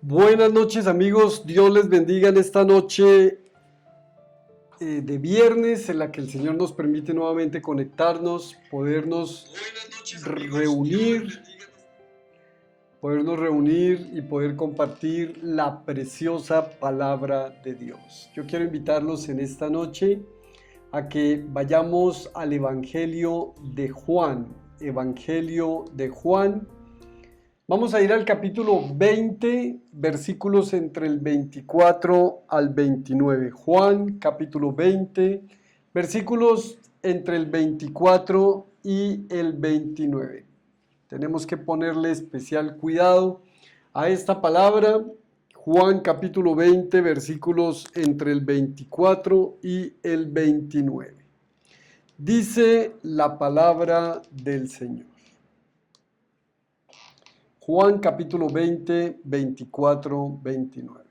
Buenas noches amigos, Dios les bendiga en esta noche de viernes en la que el Señor nos permite nuevamente conectarnos, reunir, podernos reunir y poder compartir la preciosa palabra de Dios. Yo quiero invitarlos en esta noche a que vayamos al Evangelio de Juan. Vamos a ir al capítulo 20, versículos entre el 24 al 29. Juan, capítulo 20, versículos entre el 24 y el 29. Tenemos que ponerle especial cuidado a esta palabra. Juan, capítulo 20, versículos entre el 24 y el 29. Dice la palabra del Señor. Juan capítulo 20, 24, 29.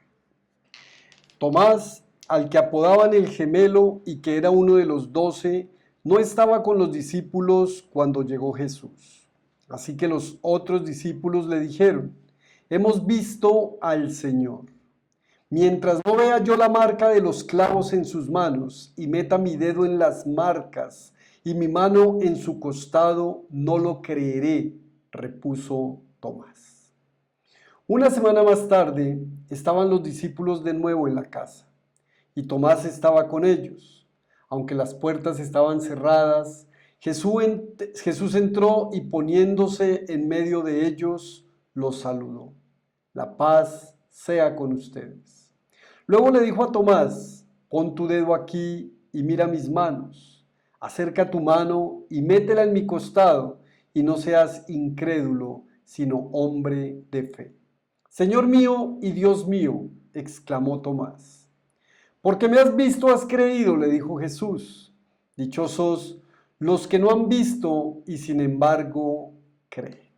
Tomás, al que apodaban el gemelo y que era uno de los 12, no estaba con los discípulos cuando llegó Jesús. Así que los otros discípulos le dijeron: hemos visto al Señor. Mientras no vea yo la marca de los clavos en sus manos y meta mi dedo en las marcas y mi mano en su costado, no lo creeré, repuso Tomás. Una semana más tarde estaban los discípulos de nuevo en la casa y Tomás estaba con ellos. Aunque las puertas estaban cerradas, Jesús entró y poniéndose en medio de ellos, los saludó. La paz sea con ustedes. Luego le dijo a Tomás: pon tu dedo aquí y mira mis manos. Acerca tu mano y métela en mi costado y no seas incrédulo, sino hombre de fe. Señor mío y Dios mío, exclamó Tomás. Porque me has visto, has creído, le dijo Jesús. Dichosos los que no han visto y sin embargo creen.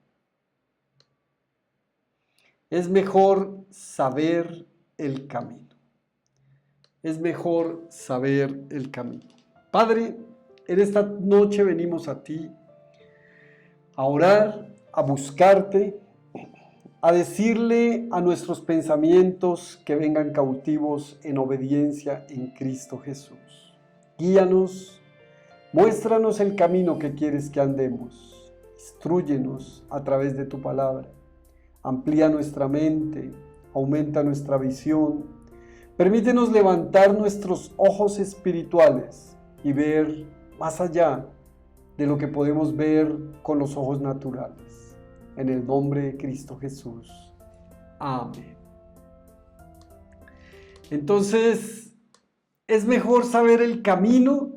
Es mejor saber el camino. Es mejor saber el camino. Padre, en esta noche venimos a ti a orar, a buscarte, a decirle a nuestros pensamientos que vengan cautivos en obediencia en Cristo Jesús. Guíanos, muéstranos el camino que quieres que andemos, instrúyenos a través de tu palabra, amplía nuestra mente, aumenta nuestra visión, permítenos levantar nuestros ojos espirituales y ver más allá de lo que podemos ver con los ojos naturales. En el nombre de Cristo Jesús. Amén. Entonces, es mejor saber el camino.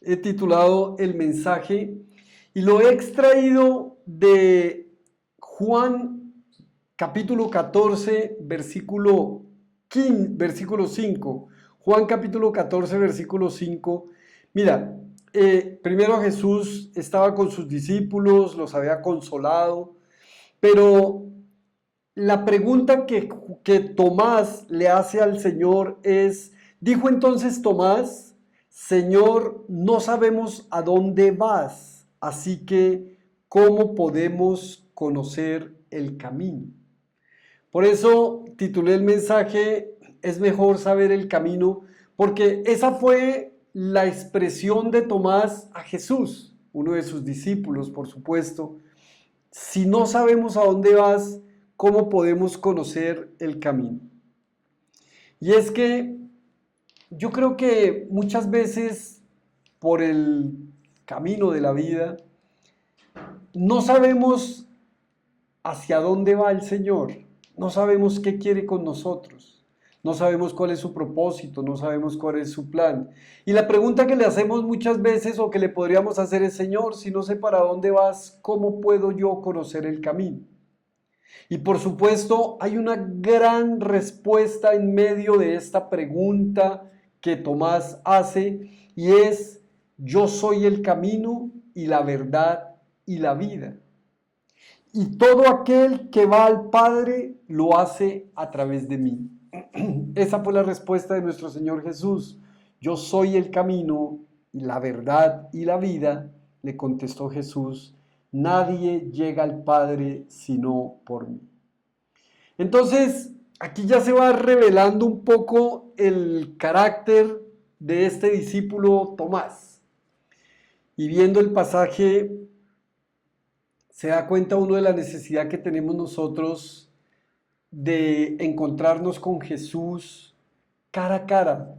He titulado el mensaje y lo he extraído de Juan capítulo 14, versículo 5. Juan capítulo 14, versículo 5. Mira, primero Jesús estaba con sus discípulos, los había consolado, pero la pregunta que Tomás le hace al Señor es: dijo entonces Tomás, Señor, no sabemos a dónde vas, así que ¿cómo podemos conocer el camino? Por eso titulé el mensaje: es mejor saber el camino, porque esa fue la expresión de Tomás a Jesús, uno de sus discípulos, por supuesto. Si no sabemos a dónde vas, ¿cómo podemos conocer el camino? Y es que yo creo que muchas veces por el camino de la vida no sabemos hacia dónde va el Señor, no sabemos qué quiere con nosotros. No sabemos cuál es su propósito, no sabemos cuál es su plan. Y la pregunta que le hacemos muchas veces o que le podríamos hacer es: Señor, si no sé para dónde vas, ¿cómo puedo yo conocer el camino? Y por supuesto, hay una gran respuesta en medio de esta pregunta que Tomás hace, y es: yo soy el camino y la verdad y la vida. Y todo aquel que va al Padre lo hace a través de mí. Esa fue la respuesta de nuestro Señor Jesús. Yo soy el camino, la verdad y la vida, le contestó Jesús. Nadie llega al Padre sino por mí. Entonces, aquí ya se va revelando un poco el carácter de este discípulo Tomás. Y viendo el pasaje, se da cuenta uno de la necesidad que tenemos nosotros de encontrarnos con Jesús cara a cara.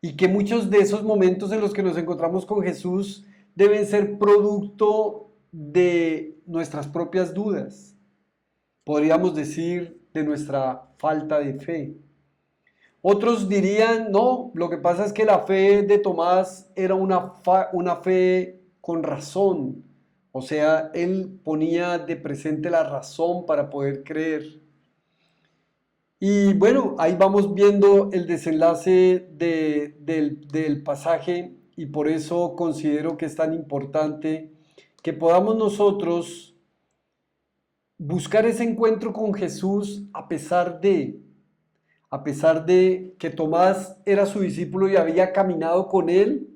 Y que muchos de esos momentos en los que nos encontramos con Jesús deben ser producto de nuestras propias dudas. Podríamos decir de nuestra falta de fe. Otros dirían, no, lo que pasa es que la fe de Tomás era una fe con razón. O sea, él ponía de presente la razón para poder creer. Y bueno, ahí vamos viendo el desenlace del pasaje y por eso considero que es tan importante que podamos nosotros buscar ese encuentro con Jesús a pesar de que Tomás era su discípulo y había caminado con él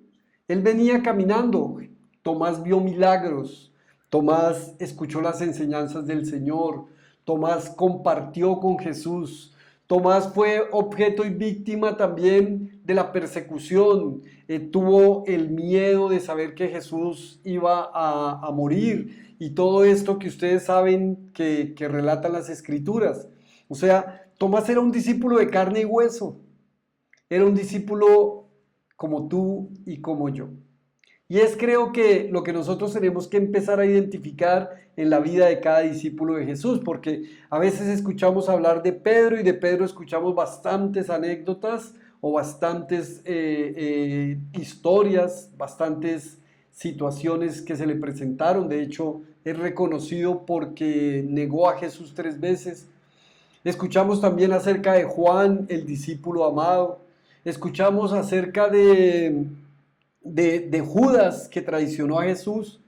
venía caminando. Tomás vio milagros, Tomás escuchó las enseñanzas del Señor, Tomás compartió con Jesús. Tomás fue objeto y víctima también de la persecución. Tuvo el miedo de saber que Jesús iba a morir y todo esto que ustedes saben que relatan las Escrituras. O sea, Tomás era un discípulo de carne y hueso. Era un discípulo como tú y como yo. Y es creo que lo que nosotros tenemos que empezar a identificar en la vida de cada discípulo de Jesús, porque a veces escuchamos hablar de Pedro y de Pedro escuchamos bastantes anécdotas o bastantes historias, bastantes situaciones que se le presentaron. De hecho, es reconocido porque negó a Jesús 3 veces. Escuchamos también acerca de Juan, el discípulo amado. Escuchamos acerca de Judas que traicionó a Jesús,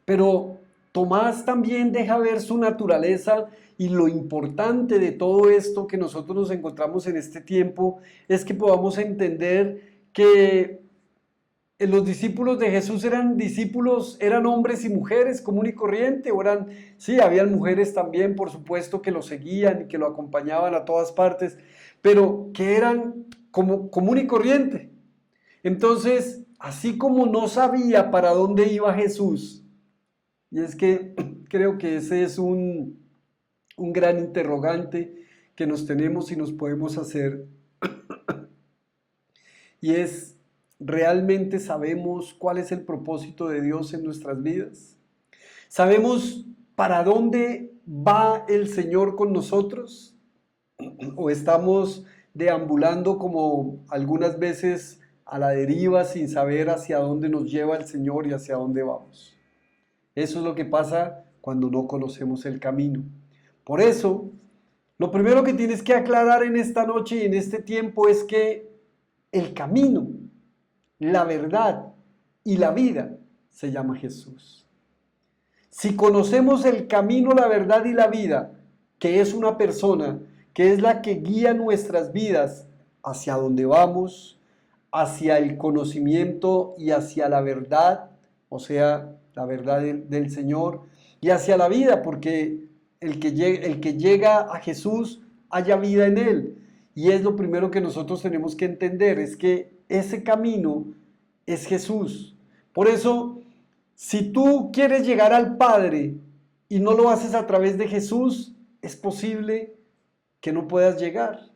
pero Tomás también deja ver su naturaleza y lo importante de todo esto que nosotros nos encontramos en este tiempo es que podamos entender que los discípulos de Jesús eran discípulos, eran hombres y mujeres común y corriente, o sí, habían mujeres también, por supuesto, que lo seguían y que lo acompañaban a todas partes, pero que eran como común y corriente. Entonces, así como no sabía para dónde iba Jesús, y es que creo que ese es un gran interrogante que nos tenemos y nos podemos hacer, y es, ¿realmente sabemos cuál es el propósito de Dios en nuestras vidas? ¿Sabemos para dónde va el Señor con nosotros? ¿O estamos deambulando como algunas veces a la deriva sin saber hacia dónde nos lleva el Señor y hacia dónde vamos? Eso es lo que pasa cuando no conocemos el camino. Por eso, lo primero que tienes que aclarar en esta noche y en este tiempo es que el camino, la verdad y la vida se llama Jesús. Si conocemos el camino, la verdad y la vida, que es una persona, que es la que guía nuestras vidas hacia donde vamos, hacia el conocimiento y hacia la verdad, o sea, la verdad del Señor, y hacia la vida, porque el que llega a Jesús haya vida en él. Y es lo primero que nosotros tenemos que entender, es que ese camino es Jesús. Por eso, si tú quieres llegar al Padre y no lo haces a través de Jesús, es posible que no puedas llegar.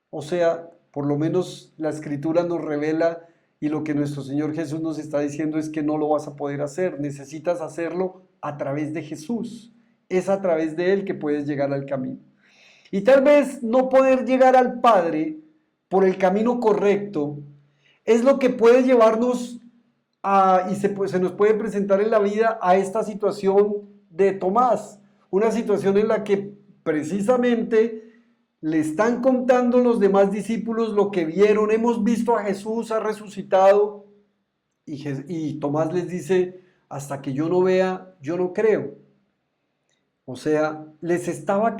O sea, por lo menos la Escritura nos revela y lo que nuestro Señor Jesús nos está diciendo es que no lo vas a poder hacer. Necesitas hacerlo a través de Jesús. Es a través de Él que puedes llegar al camino. Y tal vez no poder llegar al Padre por el camino correcto es lo que puede llevarnos y se nos puede presentar en la vida a esta situación de Tomás. Una situación en la que precisamente le están contando los demás discípulos lo que vieron. Hemos visto a Jesús, ha resucitado. Y Tomás les dice, hasta que yo no vea, yo no creo. O sea, estaba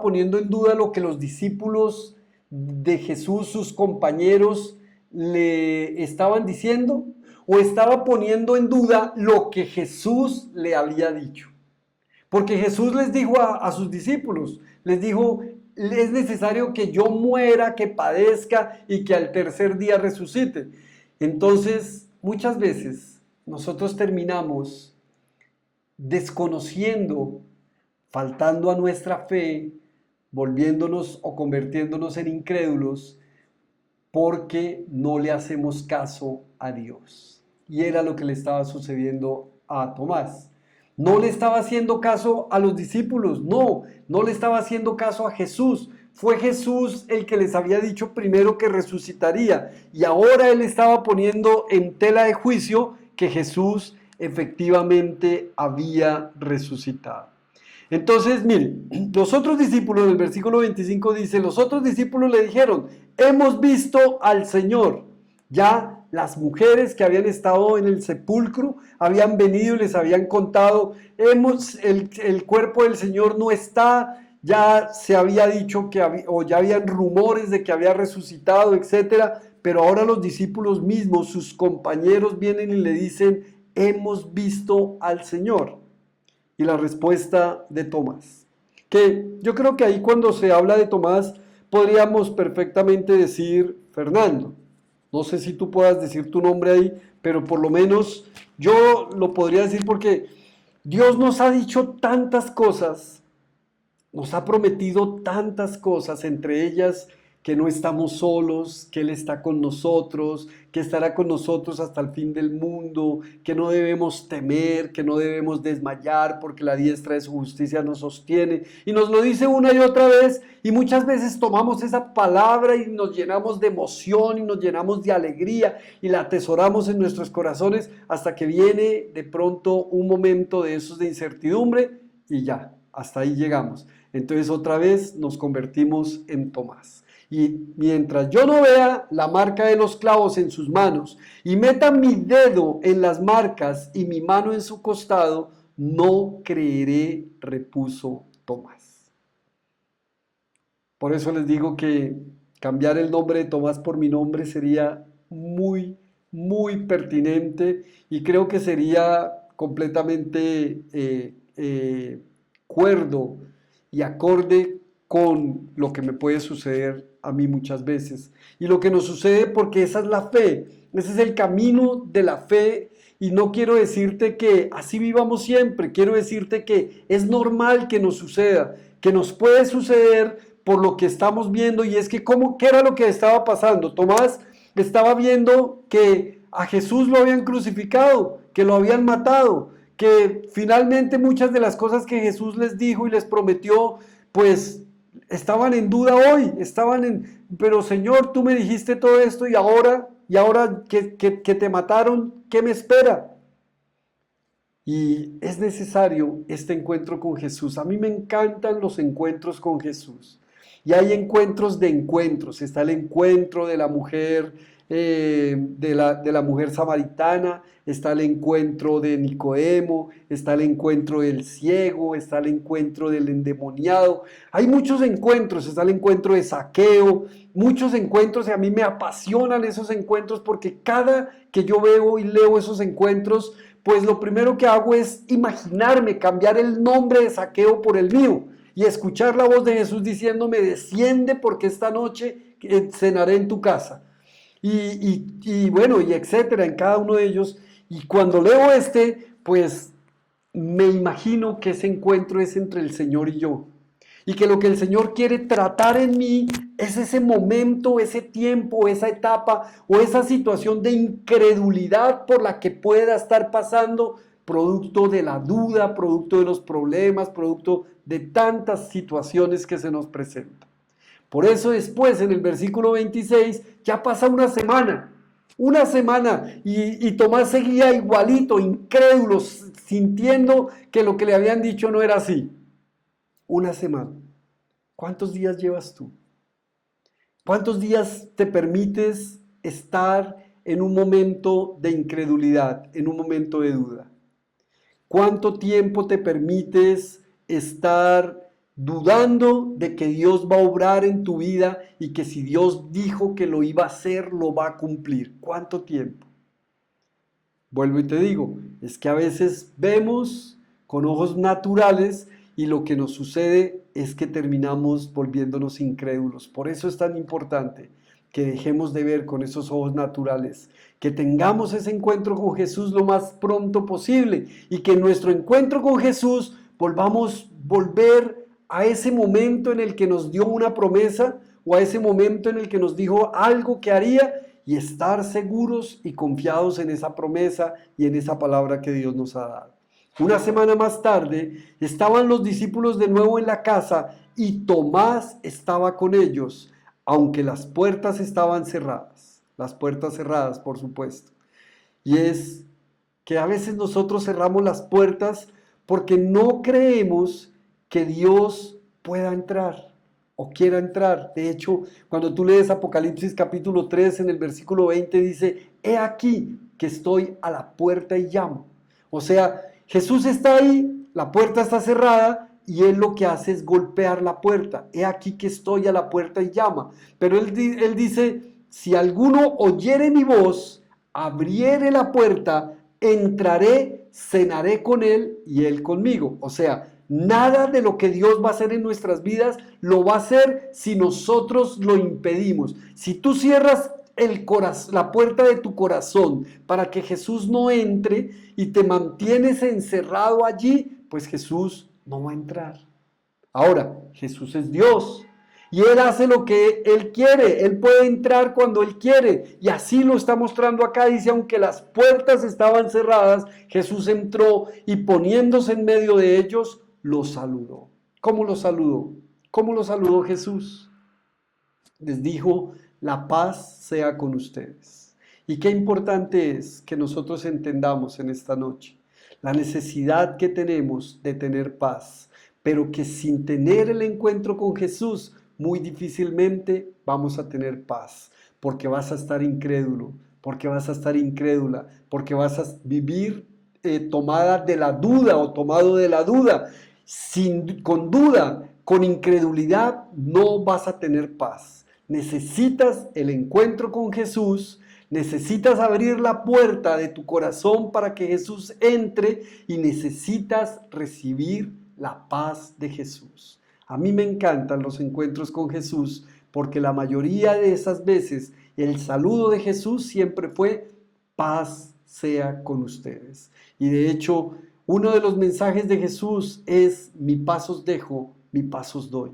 poniendo en duda lo que los discípulos de Jesús, sus compañeros, le estaban diciendo, o estaba poniendo en duda lo que Jesús le había dicho. Porque Jesús les dijo a sus discípulos, les dijo, es necesario que yo muera, que padezca y que al tercer día resucite. Entonces, muchas veces nosotros terminamos desconociendo, faltando a nuestra fe, volviéndonos o convirtiéndonos en incrédulos porque no le hacemos caso a Dios. Y era lo que le estaba sucediendo a Tomás. No le estaba haciendo caso a los discípulos, no le estaba haciendo caso a Jesús. Fue Jesús el que les había dicho primero que resucitaría y ahora él estaba poniendo en tela de juicio que Jesús efectivamente había resucitado. Entonces, miren, los otros discípulos, en el versículo 25 dice, los otros discípulos le dijeron, hemos visto al Señor. Ya las mujeres que habían estado en el sepulcro habían venido y les habían contado, el cuerpo del Señor no está, ya se había dicho o ya habían rumores de que había resucitado, etcétera, pero ahora los discípulos mismos, sus compañeros vienen y le dicen, hemos visto al Señor. Y la respuesta de Tomás, que yo creo que ahí cuando se habla de Tomás podríamos perfectamente decir Fernando. No sé si tú puedas decir tu nombre ahí, pero por lo menos yo lo podría decir porque Dios nos ha dicho tantas cosas, nos ha prometido tantas cosas, entre ellas que no estamos solos, que Él está con nosotros, que estará con nosotros hasta el fin del mundo, que no debemos temer, que no debemos desmayar, porque la diestra de su justicia nos sostiene. Y nos lo dice una y otra vez, y muchas veces tomamos esa palabra y nos llenamos de emoción y nos llenamos de alegría y la atesoramos en nuestros corazones hasta que viene de pronto un momento de esos de incertidumbre y ya, hasta ahí llegamos. Entonces otra vez nos convertimos en Tomás. Y mientras yo no vea la marca de los clavos en sus manos y meta mi dedo en las marcas y mi mano en su costado, no creeré, repuso Tomás. Por eso les digo que cambiar el nombre de Tomás por mi nombre sería muy, muy pertinente y creo que sería completamente cuerdo y acorde con lo que me puede suceder a mí muchas veces. Y lo que nos sucede porque esa es la fe, ese es el camino de la fe. Y no quiero decirte que así vivamos siempre, quiero decirte que es normal que nos suceda, que nos puede suceder por lo que estamos viendo. Y es que, ¿qué era lo que estaba pasando? Tomás estaba viendo que a Jesús lo habían crucificado, que lo habían matado, que finalmente muchas de las cosas que Jesús les dijo y les prometió, pues estaban en duda hoy, pero Señor, tú me dijiste todo esto y ahora que te mataron, ¿qué me espera? Y es necesario este encuentro con Jesús. A mí me encantan los encuentros con Jesús. Y hay encuentros de encuentros. Está el encuentro de la mujer, de la mujer samaritana, está el encuentro de Nicodemo, está el encuentro del ciego, está el encuentro del endemoniado. Hay muchos encuentros, está el encuentro de Zaqueo, muchos encuentros y a mí me apasionan esos encuentros porque cada que yo veo y leo esos encuentros, pues lo primero que hago es imaginarme, cambiar el nombre de Zaqueo por el mío y escuchar la voz de Jesús diciéndome, desciende porque esta noche cenaré en tu casa. Y bueno, y etcétera, en cada uno de ellos. Y cuando leo pues me imagino que ese encuentro es entre el Señor y yo. Y que lo que el Señor quiere tratar en mí es ese momento, ese tiempo, esa etapa o esa situación de incredulidad por la que pueda estar pasando, producto de la duda, producto de los problemas, producto de tantas situaciones que se nos presentan. Por eso después en el versículo 26 ya pasa una semana y Tomás seguía igualito, incrédulo, sintiendo que lo que le habían dicho no era así. Una semana. ¿Cuántos días llevas tú? ¿Cuántos días te permites estar en un momento de incredulidad, en un momento de duda? ¿Cuánto tiempo te permites estar dudando de que Dios va a obrar en tu vida y que si Dios dijo que lo iba a hacer, lo va a cumplir? ¿Cuánto tiempo? Vuelvo y te digo, es que a veces vemos con ojos naturales, y lo que nos sucede es que terminamos volviéndonos incrédulos. Por eso es tan importante que dejemos de ver con esos ojos naturales, que tengamos ese encuentro con Jesús lo más pronto posible y que en nuestro encuentro con Jesús volver a ese momento en el que nos dio una promesa o a ese momento en el que nos dijo algo que haría y estar seguros y confiados en esa promesa y en esa palabra que Dios nos ha dado. Una semana más tarde estaban los discípulos de nuevo en la casa y Tomás estaba con ellos, aunque las puertas estaban cerradas. Las puertas cerradas, por supuesto. Y es que a veces nosotros cerramos las puertas porque no creemos que Dios pueda entrar o quiera entrar. De hecho, cuando tú lees Apocalipsis capítulo 3 en el versículo 20 dice, he aquí que estoy a la puerta y llamo. O sea, Jesús está ahí, la puerta está cerrada y Él lo que hace es golpear la puerta. He aquí que estoy a la puerta y llama. Pero Él dice, si alguno oyere mi voz, abriere la puerta, entraré, cenaré con Él y Él conmigo. O sea, nada de lo que Dios va a hacer en nuestras vidas lo va a hacer si nosotros lo impedimos. Si tú cierras la puerta de tu corazón para que Jesús no entre y te mantienes encerrado allí, pues Jesús no va a entrar. Ahora, Jesús es Dios y Él hace lo que Él quiere. Él puede entrar cuando Él quiere y así lo está mostrando acá. Dice, aunque las puertas estaban cerradas, Jesús entró y poniéndose en medio de ellos, los saludó. ¿Cómo los saludó? ¿Cómo los saludó Jesús? Les dijo, la paz sea con ustedes. Y qué importante es que nosotros entendamos en esta noche la necesidad que tenemos de tener paz, pero que sin tener el encuentro con Jesús, muy difícilmente vamos a tener paz, porque vas a estar incrédulo, porque vas a estar incrédula, porque vas a vivir tomada de la duda o tomado de la duda. Con duda, con incredulidad, no vas a tener paz. Necesitas el encuentro con Jesús, necesitas abrir la puerta de tu corazón para que Jesús entre y necesitas recibir la paz de Jesús. A mí me encantan los encuentros con Jesús porque la mayoría de esas veces el saludo de Jesús siempre fue paz sea con ustedes. Y de hecho, uno de los mensajes de Jesús es mi paz os dejo, mi paz os doy.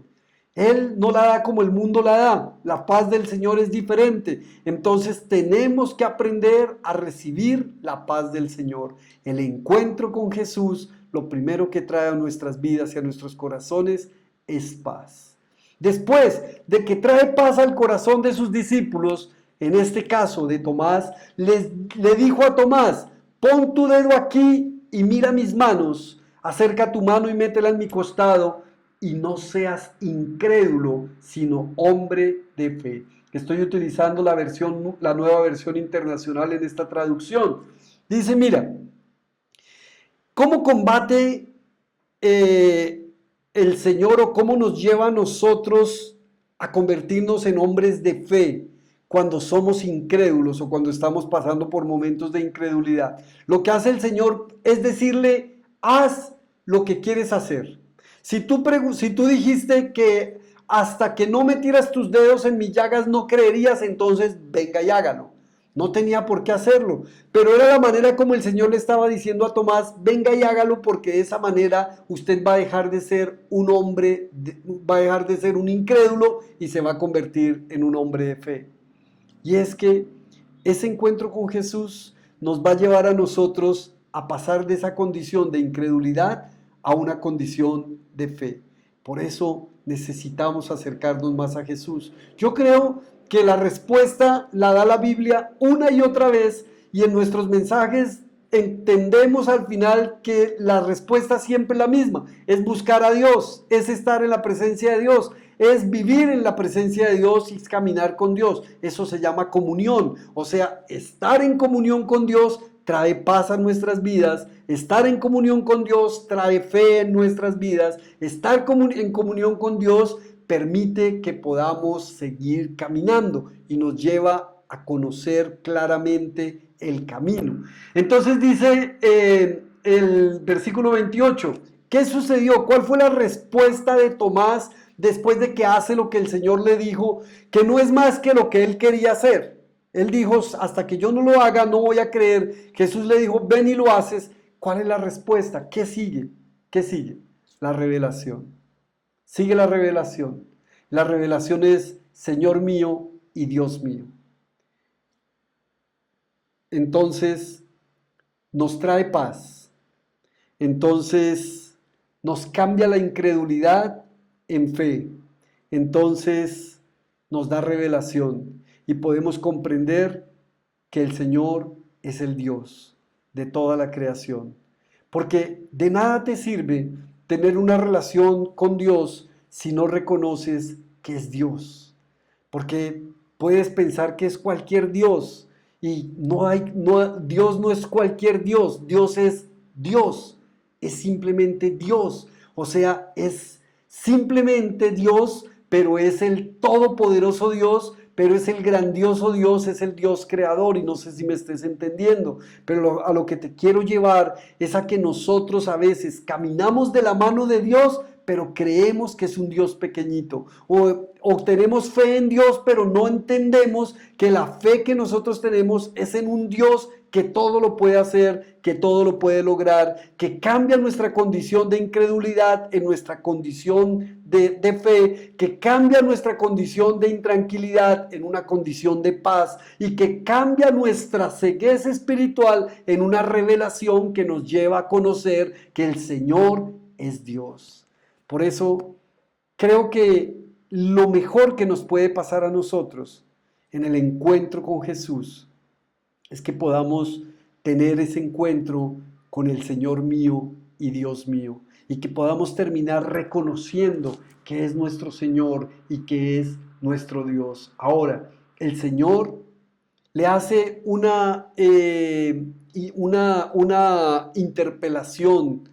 Él no la da como el mundo la da. La paz del Señor es diferente. Entonces tenemos que aprender a recibir la paz del Señor. El encuentro con Jesús, lo primero que trae a nuestras vidas y a nuestros corazones es paz. Después de que trae paz al corazón de sus discípulos, en este caso de Tomás, le dijo a Tomás, pon tu dedo aquí y mira mis manos, acerca tu mano y métela en mi costado, y no seas incrédulo, sino hombre de fe. Estoy utilizando la nueva versión internacional en esta traducción. Dice, mira, ¿cómo combate el Señor o cómo nos lleva a nosotros a convertirnos en hombres de fe cuando somos incrédulos o cuando estamos pasando por momentos de incredulidad? Lo que hace el Señor es decirle, haz lo que quieres hacer. Si tú dijiste que hasta que no metieras tus dedos en mis llagas no creerías, entonces venga y hágalo. No tenía por qué hacerlo, pero era la manera como el Señor le estaba diciendo a Tomás, venga y hágalo porque de esa manera usted va a dejar de ser un hombre, va a dejar de ser un incrédulo y se va a convertir en un hombre de fe. Y es que ese encuentro con Jesús nos va a llevar a nosotros a pasar de esa condición de incredulidad a una condición de fe. Por eso necesitamos acercarnos más a Jesús. Yo creo que la respuesta la da la Biblia una y otra vez y en nuestros mensajes entendemos al final que la respuesta siempre es la misma. Es buscar a Dios, es estar en la presencia de Dios, es vivir en la presencia de Dios y caminar con Dios. Eso se llama comunión. O sea, estar en comunión con Dios trae paz a nuestras vidas, estar en comunión con Dios trae fe en nuestras vidas, estar en comunión con Dios permite que podamos seguir caminando y nos lleva a conocer claramente el camino. Entonces dice el versículo 28. ¿Qué sucedió? ¿Cuál fue la respuesta de Tomás después de que hace lo que el Señor le dijo, que no es más que lo que él quería hacer? Él dijo, hasta que yo no lo haga, no voy a creer. Jesús le dijo, ven y lo haces. ¿Cuál es la respuesta? ¿Qué sigue? ¿Qué sigue? La revelación. Sigue la revelación. La revelación es Señor mío y Dios mío. Entonces nos trae paz. Entonces nos cambia la incredulidad en fe. Entonces nos da revelación y podemos comprender que el Señor es el Dios de toda la creación. Porque de nada te sirve tener una relación con Dios si no reconoces que es Dios. Porque puedes pensar que es cualquier Dios y Dios no es cualquier Dios. Dios es Dios, es simplemente Dios. O sea, es simplemente Dios, pero es el todopoderoso Dios, pero es el grandioso Dios, es el Dios creador, y no sé si me estés entendiendo, pero a lo que te quiero llevar es a que nosotros a veces caminamos de la mano de Dios, pero creemos que es un Dios pequeñito, o tenemos fe en Dios, pero no entendemos que la fe que nosotros tenemos es en un Dios que todo lo puede hacer, que todo lo puede lograr, que cambia nuestra condición de incredulidad en nuestra condición de fe, que cambia nuestra condición de intranquilidad en una condición de paz, y que cambia nuestra ceguez espiritual en una revelación que nos lleva a conocer que el Señor es Dios. Por eso creo que lo mejor que nos puede pasar a nosotros en el encuentro con Jesús es que podamos tener ese encuentro con el Señor mío y Dios mío, y que podamos terminar reconociendo que es nuestro Señor y que es nuestro Dios. Ahora, el Señor le hace una interpelación,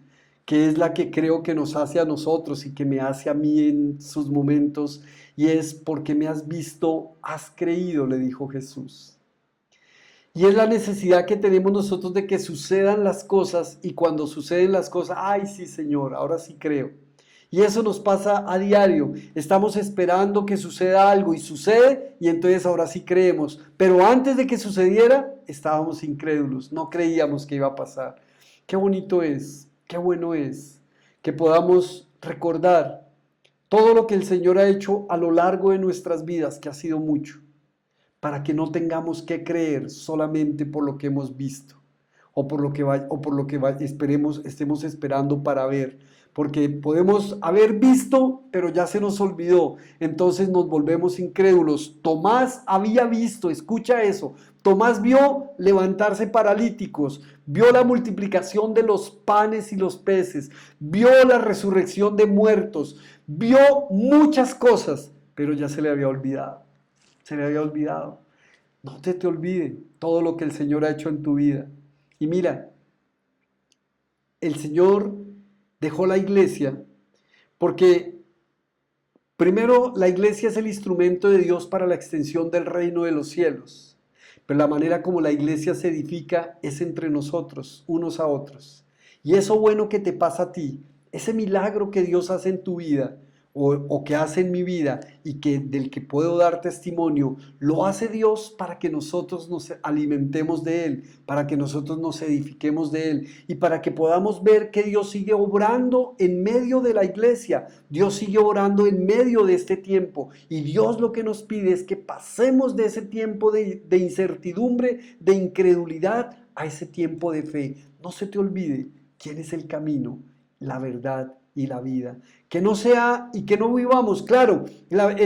que es la que creo que nos hace a nosotros y que me hace a mí en sus momentos, y es: porque me has visto, has creído, le dijo Jesús. Y es la necesidad que tenemos nosotros de que sucedan las cosas, y cuando suceden las cosas, ay sí Señor, ahora sí creo. Y eso nos pasa a diario. Estamos esperando que suceda algo y sucede, y entonces ahora sí creemos. Pero antes de que sucediera, estábamos incrédulos, no creíamos que iba a pasar. Qué bonito es, qué bueno es que podamos recordar todo lo que el Señor ha hecho a lo largo de nuestras vidas, que ha sido mucho, para que no tengamos que creer solamente por lo que hemos visto, o por lo que estemos esperando para ver, porque podemos haber visto, pero ya se nos olvidó, entonces nos volvemos incrédulos. Tomás había visto, escucha eso, Tomás vio levantarse paralíticos, vio la multiplicación de los panes y los peces, vio la resurrección de muertos, vio muchas cosas, pero ya se le había olvidado. Se le había olvidado. No te olvide todo lo que el Señor ha hecho en tu vida. Y mira, el Señor dejó la iglesia porque primero la iglesia es el instrumento de Dios para la extensión del reino de los cielos. Pero la manera como la iglesia se edifica es entre nosotros, unos a otros. Y eso bueno que te pasa a ti, ese milagro que Dios hace en tu vida, o que hace en mi vida, y del que puedo dar testimonio, lo hace Dios para que nosotros nos alimentemos de Él, para que nosotros nos edifiquemos de Él, y para que podamos ver que Dios sigue obrando en medio de la iglesia. Dios sigue obrando en medio de este tiempo, y Dios lo que nos pide es que pasemos de ese tiempo de incertidumbre, de incredulidad, a ese tiempo de fe. No se te olvide quién es el camino, la verdad y la vida. Que no sea y que no vivamos. Claro,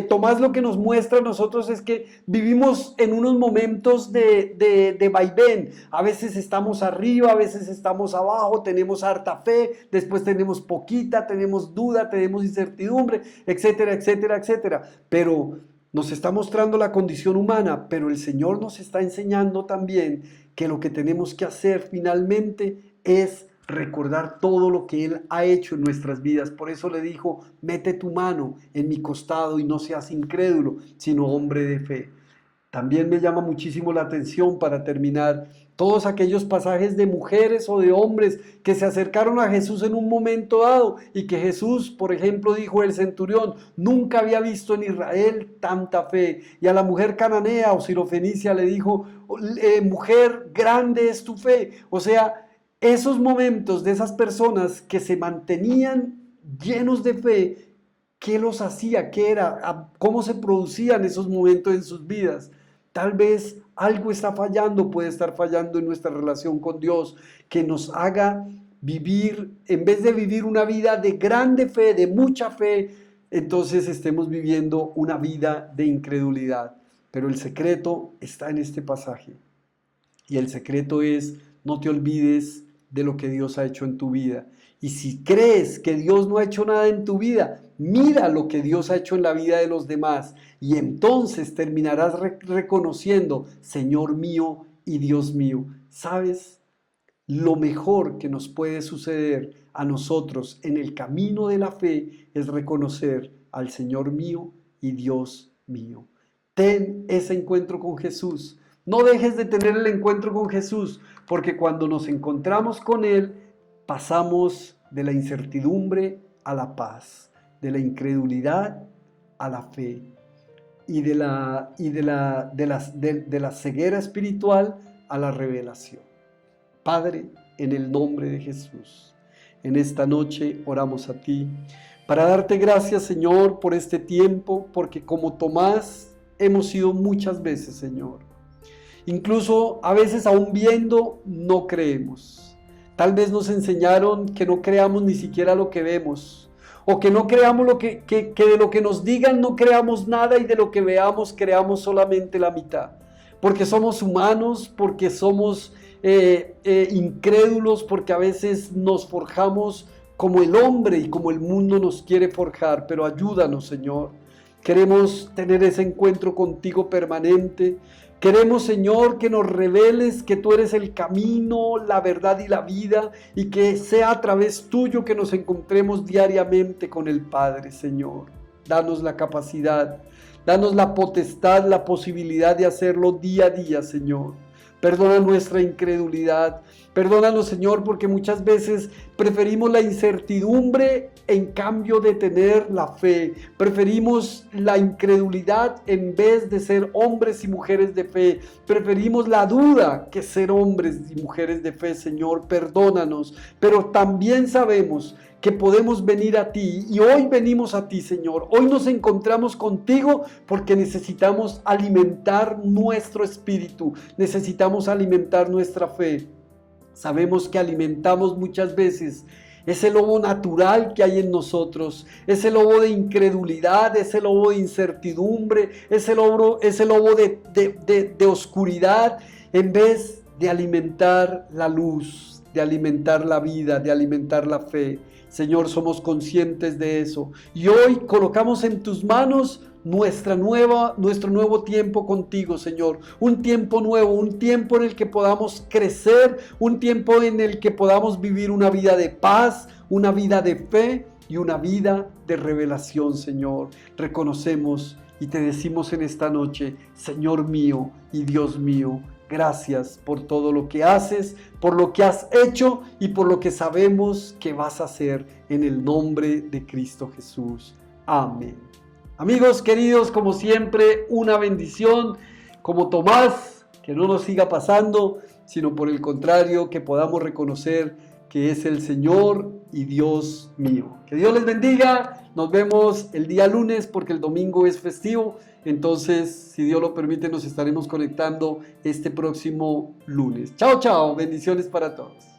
Tomás lo que nos muestra a nosotros es que vivimos en unos momentos de vaivén. A veces estamos arriba, a veces estamos abajo, tenemos harta fe, después tenemos poquita, tenemos duda, tenemos incertidumbre, etcétera, etcétera, etcétera. Pero nos está mostrando la condición humana, pero el Señor nos está enseñando también que lo que tenemos que hacer finalmente es recordar todo lo que Él ha hecho en nuestras vidas. Por eso le dijo: mete tu mano en mi costado y no seas incrédulo, sino hombre de fe. También me llama muchísimo la atención, para terminar, todos aquellos pasajes de mujeres o de hombres que se acercaron a Jesús en un momento dado y que Jesús, por ejemplo, dijo el centurión, nunca había visto en Israel tanta fe. Y a la mujer cananea o sirofenicia le dijo, mujer, grande es tu fe. O sea, esos momentos de esas personas que se mantenían llenos de fe, ¿qué los hacía? ¿Qué era? ¿Cómo se producían esos momentos en sus vidas? Tal vez algo está fallando, puede estar fallando en nuestra relación con Dios, que nos haga vivir, en vez de vivir una vida de grande fe, de mucha fe, entonces estemos viviendo una vida de incredulidad. Pero el secreto está en este pasaje. Y el secreto es, no te olvides de lo que Dios ha hecho en tu vida. Y si crees que Dios no ha hecho nada en tu vida, mira lo que Dios ha hecho en la vida de los demás. Y entonces terminarás reconociendo, Señor mío y Dios mío. ¿Sabes? Lo mejor que nos puede suceder a nosotros en el camino de la fe es reconocer al Señor mío y Dios mío. Ten ese encuentro con Jesús. No dejes de tener el encuentro con Jesús, porque cuando nos encontramos con Él, pasamos de la incertidumbre a la paz, de la incredulidad a la fe y de la ceguera espiritual a la revelación. Padre, en el nombre de Jesús, en esta noche oramos a ti para darte gracias, Señor, por este tiempo, porque como Tomás hemos sido muchas veces, Señor. Incluso a veces aún viendo no creemos. Tal vez nos enseñaron que no creamos ni siquiera lo que vemos, o que no creamos que de lo que nos digan no creamos nada, y de lo que veamos creamos solamente la mitad. Porque somos humanos, porque somos incrédulos, porque a veces nos forjamos como el hombre y como el mundo nos quiere forjar. Pero ayúdanos, Señor. Queremos tener ese encuentro contigo permanente. Queremos, Señor, que nos reveles que tú eres el camino, la verdad y la vida, y que sea a través tuyo que nos encontremos diariamente con el Padre, Señor. Danos la capacidad, danos la potestad, la posibilidad de hacerlo día a día, Señor. Perdona nuestra incredulidad. Perdónanos, Señor, porque muchas veces preferimos la incertidumbre en cambio de tener la fe. Preferimos la incredulidad en vez de ser hombres y mujeres de fe. Preferimos la duda que ser hombres y mujeres de fe, Señor. Perdónanos. Pero también sabemos que podemos venir a ti, y hoy venimos a ti, Señor. Hoy nos encontramos contigo porque necesitamos alimentar nuestro espíritu, necesitamos alimentar nuestra fe. Sabemos que alimentamos muchas veces ese lobo natural que hay en nosotros, ese lobo de incredulidad, ese lobo de incertidumbre, ese lobo de oscuridad, en vez de alimentar la luz, de alimentar la vida, de alimentar la fe. Señor, somos conscientes de eso, y hoy colocamos en tus manos nuestro nuevo tiempo contigo, Señor. Un tiempo nuevo, un tiempo en el que podamos crecer, un tiempo en el que podamos vivir una vida de paz, una vida de fe y una vida de revelación, Señor. Reconocemos y te decimos en esta noche, Señor mío y Dios mío, gracias por todo lo que haces, por lo que has hecho y por lo que sabemos que vas a hacer, en el nombre de Cristo Jesús. Amén. Amigos queridos, como siempre, una bendición, como Tomás, que no nos siga pasando, sino por el contrario, que podamos reconocer que es el Señor y Dios mío. Que Dios les bendiga, nos vemos el día lunes porque el domingo es festivo, entonces, si Dios lo permite, nos estaremos conectando este próximo lunes. Chao, chao, bendiciones para todos.